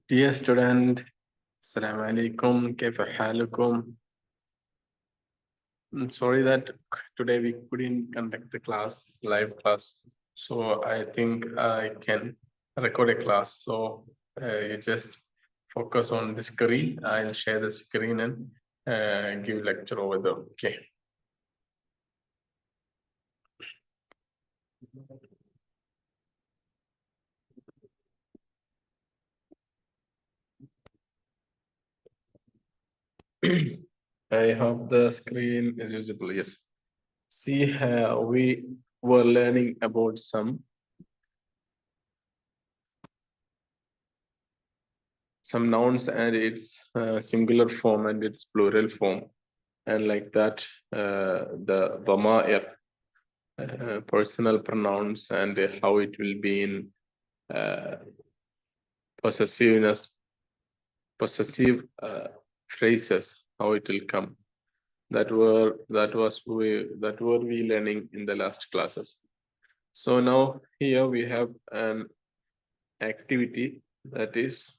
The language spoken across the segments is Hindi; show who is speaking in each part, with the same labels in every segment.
Speaker 1: Dear student, Assalamu alaikum, kaifa halukum? I'm sorry that today we couldn't conduct the class, live class. So I think I can record a class. So you just focus on the screen. I'll share the screen and give lecture over there. Okay. I hope the screen is visible. Yes. See, we were learning about some nouns and its singular form and its plural form, and like that the dhama'ir, personal pronouns, and how it will be in possessiveness, possessive phrases, how it will come. That were we learning in the last classes. So now here we have an activity, that is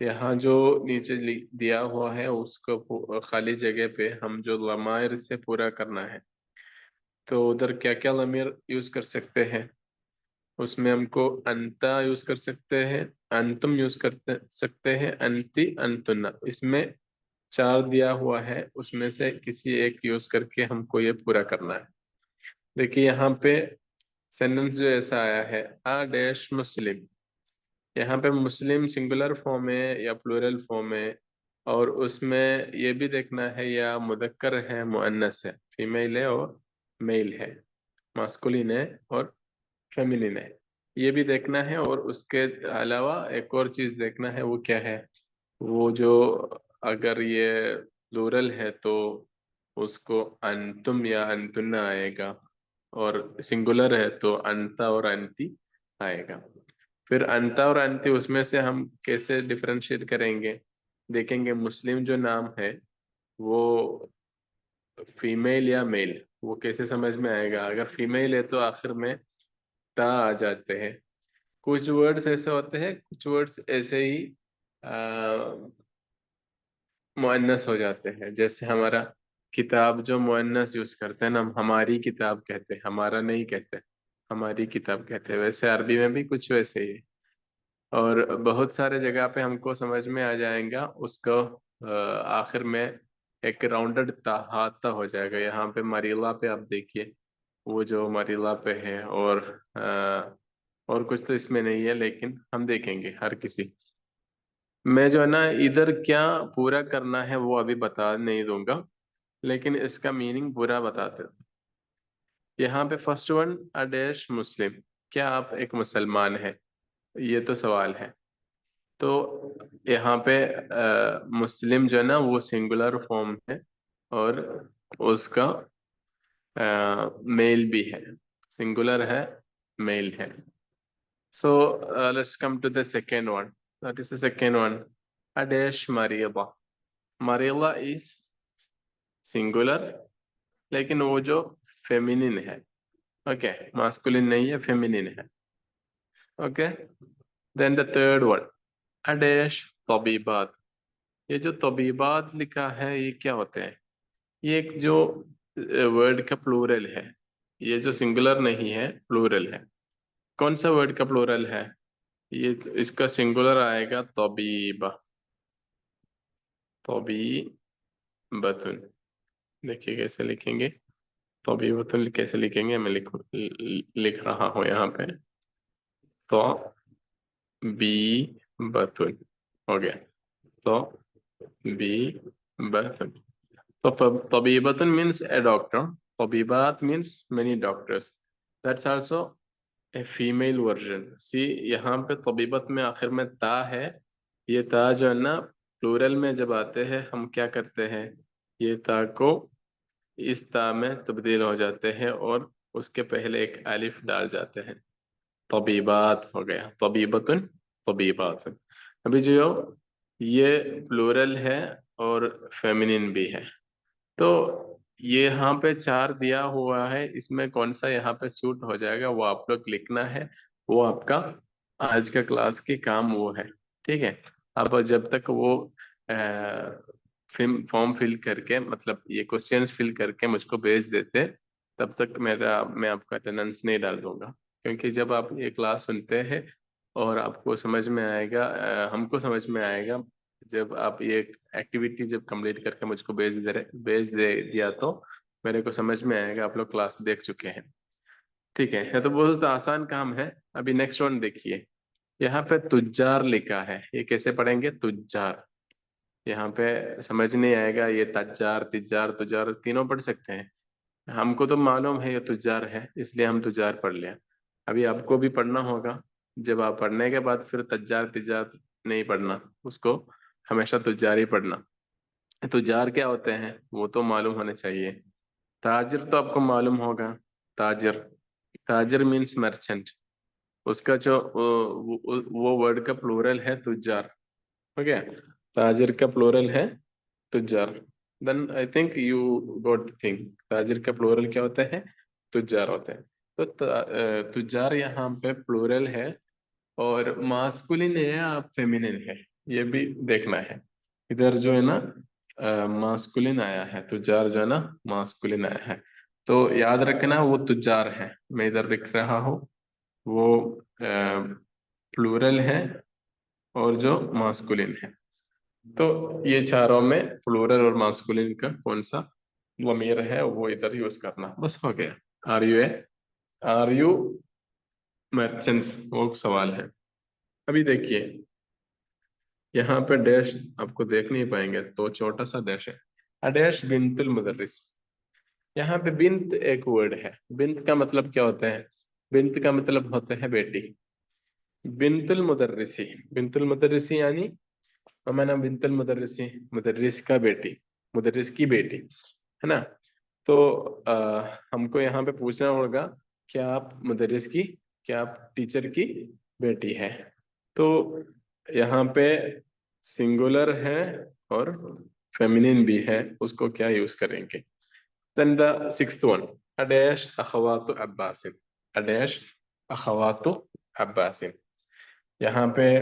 Speaker 1: यहाँ जो नीचे दिया हुआ है उसको खाली जगह पे हम जो लमायर से पूरा करना है, तो उधर क्या क्या लमीर यूज कर सकते हैं? उसमें हमको अंता यूज कर सकते हैं, अंतुम यूज कर सकते हैं, अंति, अंतुना। इसमें 4 दिया हुआ है, उसमें से किसी एक यूज करके हमको ये पूरा करना है। देखिए यहाँ पे सेंटेंस जो ऐसा आया है, आ डैश मुस्लिम। यहाँ पे मुस्लिम सिंगुलर फॉर्म है या प्लूरल फॉर्म है, और उसमें ये भी देखना है या मुदक्कर है मुअन्नस है, फीमेल है और मेल है, मास्कुलिन है और फेमिनिन है, ये भी देखना है। और उसके अलावा एक और चीज देखना है, वो क्या है? वो जो अगर ये प्लूरल है तो उसको अंतुम या अंतुन्ना आएगा, और सिंगुलर है तो अंता और अंति आएगा। फिर अंता और अंति उसमें से हम कैसे डिफरेंशिएट करेंगे? देखेंगे मुस्लिम जो नाम है वो फीमेल या मेल, वो कैसे समझ में आएगा? अगर फीमेल है तो आखिर में ता आ जाते हैं। कुछ वर्ड्स ऐसे होते हैं, कुछ वर्ड्स ऐसे ही मुअन्नस हो जाते हैं। जैसे हमारा किताब जो मुअन्नस यूज करते हैं ना, हम हमारी किताब कहते हैं, हमारा नहीं कहते, हमारी किताब कहते हैं। वैसे अरबी में भी कुछ वैसे ही है। और बहुत सारे जगह पे हमको समझ में आ जाएगा उसको, आखिर में एक राउंडेड हाथा हो जाएगा। यहाँ पे मरीला पे आप देखिए, वो जो मरीला पे है, और कुछ तो इसमें नहीं है, लेकिन हम देखेंगे हर किसी। मैं जो है ना इधर क्या पूरा करना है वो अभी बता नहीं दूंगा, लेकिन इसका मीनिंग पूरा बताते हैं। यहाँ पे फर्स्ट वन, अडेश मुस्लिम, क्या आप एक मुसलमान है? ये तो सवाल है। तो यहाँ पे मुस्लिम जो है ना वो सिंगुलर फॉर्म है, और उसका मेल भी है, सिंगुलर है, मेल है। So let's come to the second one, that is the second one, अडेश मरीदा। मरीदा इज सिंगुलर, लेकिन वो जो फेमिनिन है, ओके, मास्कुलिन नहीं है, फेमिनिन है। Okay, then the third one, अडेश तबीबात। ये जो तबीबात लिखा है ये क्या होते हैं? ये एक जो वर्ड का प्लूरल है, ये जो सिंगुलर नहीं है, प्लूरल है। कौन सा वर्ड का प्लूरल है? ये इसका सिंगुलर आएगा तबीबा, तबीबतुन। देखिए कैसे लिखेंगे तबीबतुन, कैसे लिखेंगे? मैं लिख रहा हूँ यहाँ पे, तो बी बतुन हो गया, तो B बतुन। So tabibatun means a doctor. Tabibat means many doctors. That's also a female version. See, यहाँ पे तबीबत में आखिर में ता है। ये ता जो है ना प्लूरल में जब आते हैं हम क्या करते हैं? ये ता को इस ता में तब्दील हो जाते हैं और उसके पहले एक अलिफ डाल जाते हैं। तबीबात हो गया, तबीबतुन, तबीबातुन। अभी जो ये प्लूरल है और फेमिनिन भी है, तो ये यहाँ पे 4 दिया हुआ है, इसमें कौन सा यहाँ पे सूट हो जाएगा वो आप लोग लिखना है। वो आपका आज का क्लास की काम वो है। ठीक है। अब जब तक वो फॉर्म फिल करके, मतलब ये क्वेश्चंस फिल करके मुझको भेज देते, तब तक मैं आपका अटेंडेंस नहीं डाल दूंगा। क्योंकि जब आप ये क्लास सुनते हैं और आपको समझ में आएगा, हमको समझ में आएगा, जब आप ये एक्टिविटी जब कंप्लीट करके मुझको भेज दे दिया, तो मेरे को समझ में आएगा आप लोग क्लास देख चुके हैं। ठीक है, ये तो बहुत आसान काम है। अभी नेक्स्ट वन देखिए। यहाँ पे तुज्जार लिखा है, ये कैसे पढ़ेंगे? तुज्जार। यहाँ पे समझ नहीं आएगा, ये तज्जार तिज्जार तुजार तीनों पढ़ सकते हैं। हमको तो मालूम है ये तुजार है, इसलिए हम तुजार पढ़ लिया। अभी आपको भी पढ़ना होगा। जब आप पढ़ने के बाद फिर तज्जार तिजार नहीं पढ़ना, उसको हमेशा तुजार ही पढ़ना। तुजार क्या होते हैं वो तो मालूम होने चाहिए। ताजिर तो आपको मालूम होगा। ताजिर, ताजिर मीन्स मर्चेंट। उसका जो वो वर्ड का प्लूरल है तुजार। हो गया। ताजिर का प्लूरल है तुजार। Then I think you got the thing. ताजिर का प्लूरल क्या होता है? तुजार होता है। तो तुजार यहाँ पे प्लूरल है, और मास्कुलिन है या फेमिनिन है, ये भी देखना है। इधर जो है ना मास्कुलिन आया है, तुजार जो है ना मास्कुलिन आया है। तो याद रखना वो तुजार है, मैं इधर लिख रहा हूँ। वो प्लूरल है और जो मास्कुलिन है। तो ये चारों में प्लूरल और मास्कुलिन का कौन सा ज़मीर है वो इधर यूज करना, बस हो गया। आर यू मर्चेंट्स, वो सवाल है। अभी देखिए, यहाँ पे डैश आपको देख नहीं पाएंगे, तो छोटा सा डैश है। अडैश बिनतुल मुदर्रिस। यहाँ पे बिन्त एक वर्ड है। बिन्त का मतलब क्या होता है? बिन्त का मतलब होता है बेटी। बिनतुल मुदर्रिसी, बिनतुल मुदर्रिसी यानी मैंने बिनतुल मुदर्रिसी, मुदर्रिस का बेटी, मुदर्रिस की बेटी, है ना? तो हमको यहाँ पे पूछना होगा, क्या आप मुदर्रिस की, क्या आप टीचर की बेटी है? तो यहाँ पे सिंगुलर है और फेमिनिन भी है, उसको क्या यूज करेंगे? Then the sixth one, अडैश अखवातु अब्बासिन। अडैश अखवातु अब्बासिन। यहाँ पे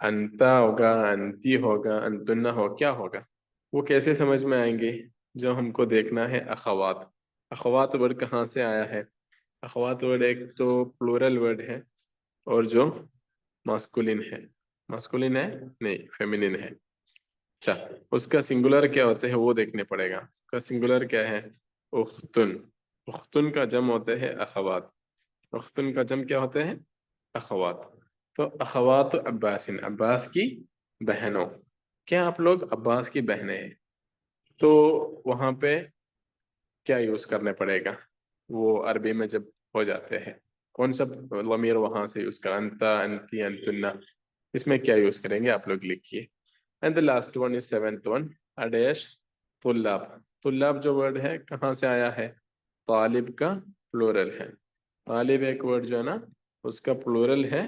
Speaker 1: अंता होगा, अंती होगा, अंतुन्ना हो, क्या होगा? वो कैसे समझ में आएंगे? जो हमको देखना है अखवात। अखवात वर्ड कहाँ से आया है? अखवात वर्ड एक तो प्लूरल वर्ड है, और जो मास्कुलिन है। मास्कुलिन है नहीं, फेमिनिन है। अच्छा, उसका सिंगुलर क्या होते हैं वो देखने पड़ेगा। उसका सिंगुलर क्या है? उख्तुन। उख्तुन का जम होते हैं अखवात। उख्तुन का जम क्या होते हैं? अखवात। तो अखवात अब्बासिन, अब्बास की बहनों। क्या आप लोग अब्बास की बहनें हैं? तो वहां पे क्या यूज करने पड़ेगा? वो अरबी में जब हो जाते हैं, कौन सा लमीर वहां से यूज कर? अंता, अंती, अंतुन्ना, इसमें क्या यूज करेंगे आप लोग लिखिए। And the last one is seventh one, अडेश तुल्लाब। तुल्लाब जो वर्ड है कहाँ से आया है? तालिब का प्लूरल है। तालिब एक वर्ड जो है ना, उसका प्लूरल है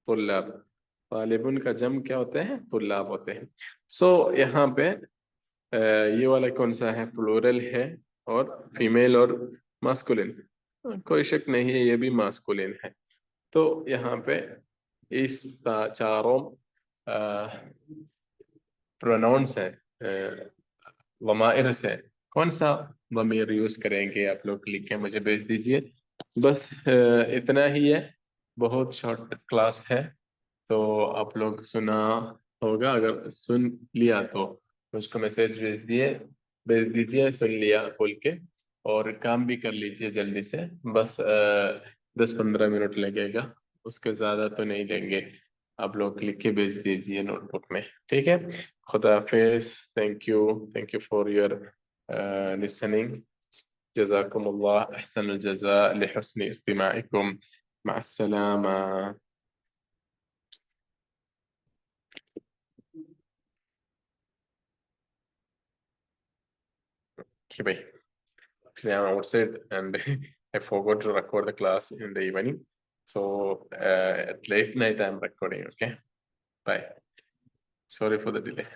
Speaker 1: तुल्लाब। तालिबुन का जम क्या होते हैं? तुल्लाब होते हैं। यहाँ पे ये वाला कौन सा है? प्लूरल है और फीमेल और मास्कुलिन। कोई शक नहीं है, ये भी मास्कुलिन है। तो यहाँ पे इस चारों प्रोनाउंस है, वमाइर से कौन सा वमीर यूज करेंगे आप लोग लिख के मुझे भेज दीजिए। बस इतना ही है। बहुत शॉर्ट क्लास है। तो आप लोग सुना होगा, अगर सुन लिया तो मुझको मैसेज भेज दीजिए सुन लिया बोल के। और काम भी कर लीजिए जल्दी से। बस 10-15 मिनट लगेगा, उसके ज़्यादा तो नहीं लेंगे। आप लोग लिख के भेज दीजिए नोटबुक में। ठीक है। खुदा हाफिज। Thank you for your listening. जज़ाकुमुल्लाह अहसनुल जज़ा लिहुस्नि इस्तिमाइकुम। मअ अस्सलामा। Okay, bye. Actually, I'm outside and I forgot to record the class in the evening. So at late night, I'm recording. Okay, bye. Sorry for the delay.